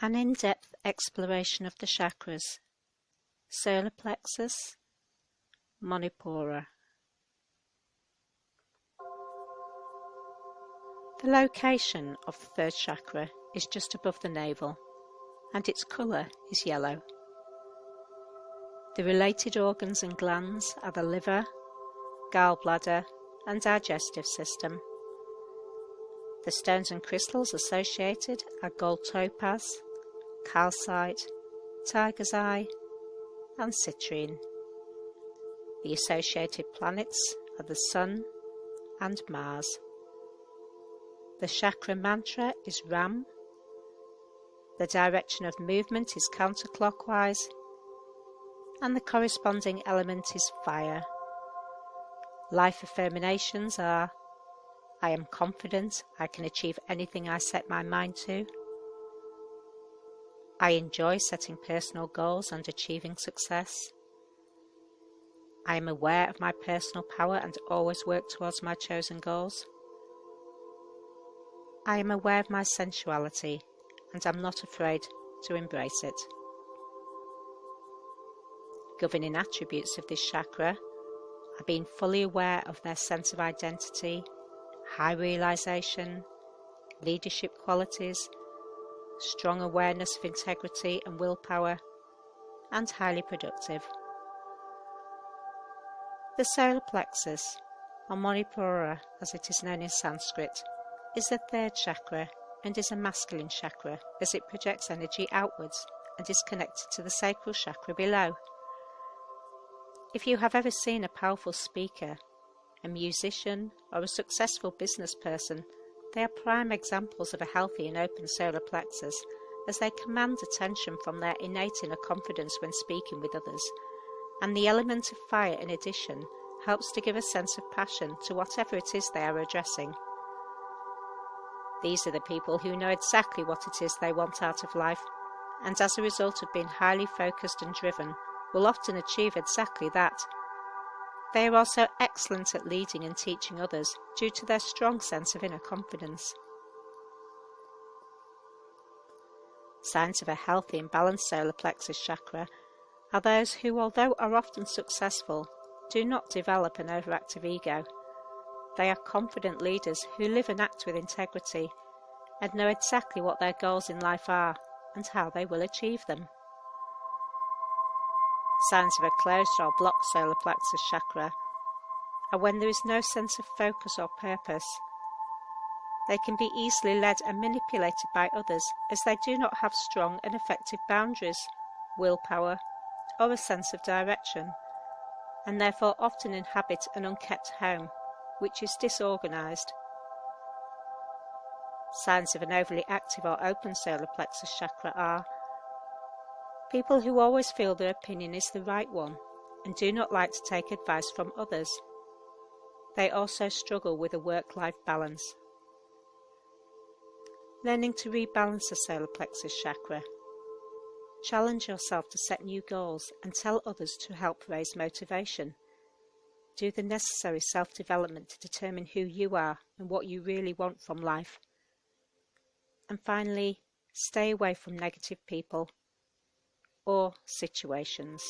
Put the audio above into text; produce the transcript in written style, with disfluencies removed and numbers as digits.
An in-depth exploration of the chakras. Solar Plexus, Manipura. The location of the third chakra is just above the navel, and its colour is yellow. The related organs and glands are the liver, gallbladder, and digestive system. The stones and crystals associated are gold topaz, calcite, tiger's eye, and citrine. The associated planets are the Sun and Mars. The chakra mantra is Ram. The direction of movement is counterclockwise, and the corresponding element is fire. Life affirmations are: I am confident I can achieve anything I set my mind to. I enjoy setting personal goals and achieving success. I am aware of my personal power and always work towards my chosen goals. I am aware of my sensuality and am not afraid to embrace it. Governing attributes of this chakra are being fully aware of their sense of identity, high realization, leadership qualities, strong awareness of integrity and willpower, and highly productive. The solar plexus, or Manipura as it is known in Sanskrit, is the third chakra and is a masculine chakra as it projects energy outwards and is connected to the sacral chakra below. If you have ever seen a powerful speaker, a musician, or a successful business person, they are prime examples of a healthy and open solar plexus, as they command attention from their innate inner confidence when speaking with others, and the element of fire in addition helps to give a sense of passion to whatever it is they are addressing. These are the people who know exactly what it is they want out of life, and as a result of being highly focused and driven, will often achieve exactly that. They are also excellent at leading and teaching others due to their strong sense of inner confidence. Signs of a healthy and balanced solar plexus chakra are those who, although are often successful, do not develop an overactive ego. They are confident leaders who live and act with integrity and know exactly what their goals in life are and how they will achieve them. Signs of a closed or blocked solar plexus chakra are when there is no sense of focus or purpose. They can be easily led and manipulated by others as they do not have strong and effective boundaries, willpower, or a sense of direction, and therefore often inhabit an unkept home, which is disorganized. Signs of an overly active or open solar plexus chakra are people who always feel their opinion is the right one and do not like to take advice from others. They also struggle with a work-life balance. Learning to rebalance the solar plexus chakra. Challenge yourself to set new goals and tell others to help raise motivation. Do the necessary self-development to determine who you are and what you really want from life. And finally, stay away from negative people or situations.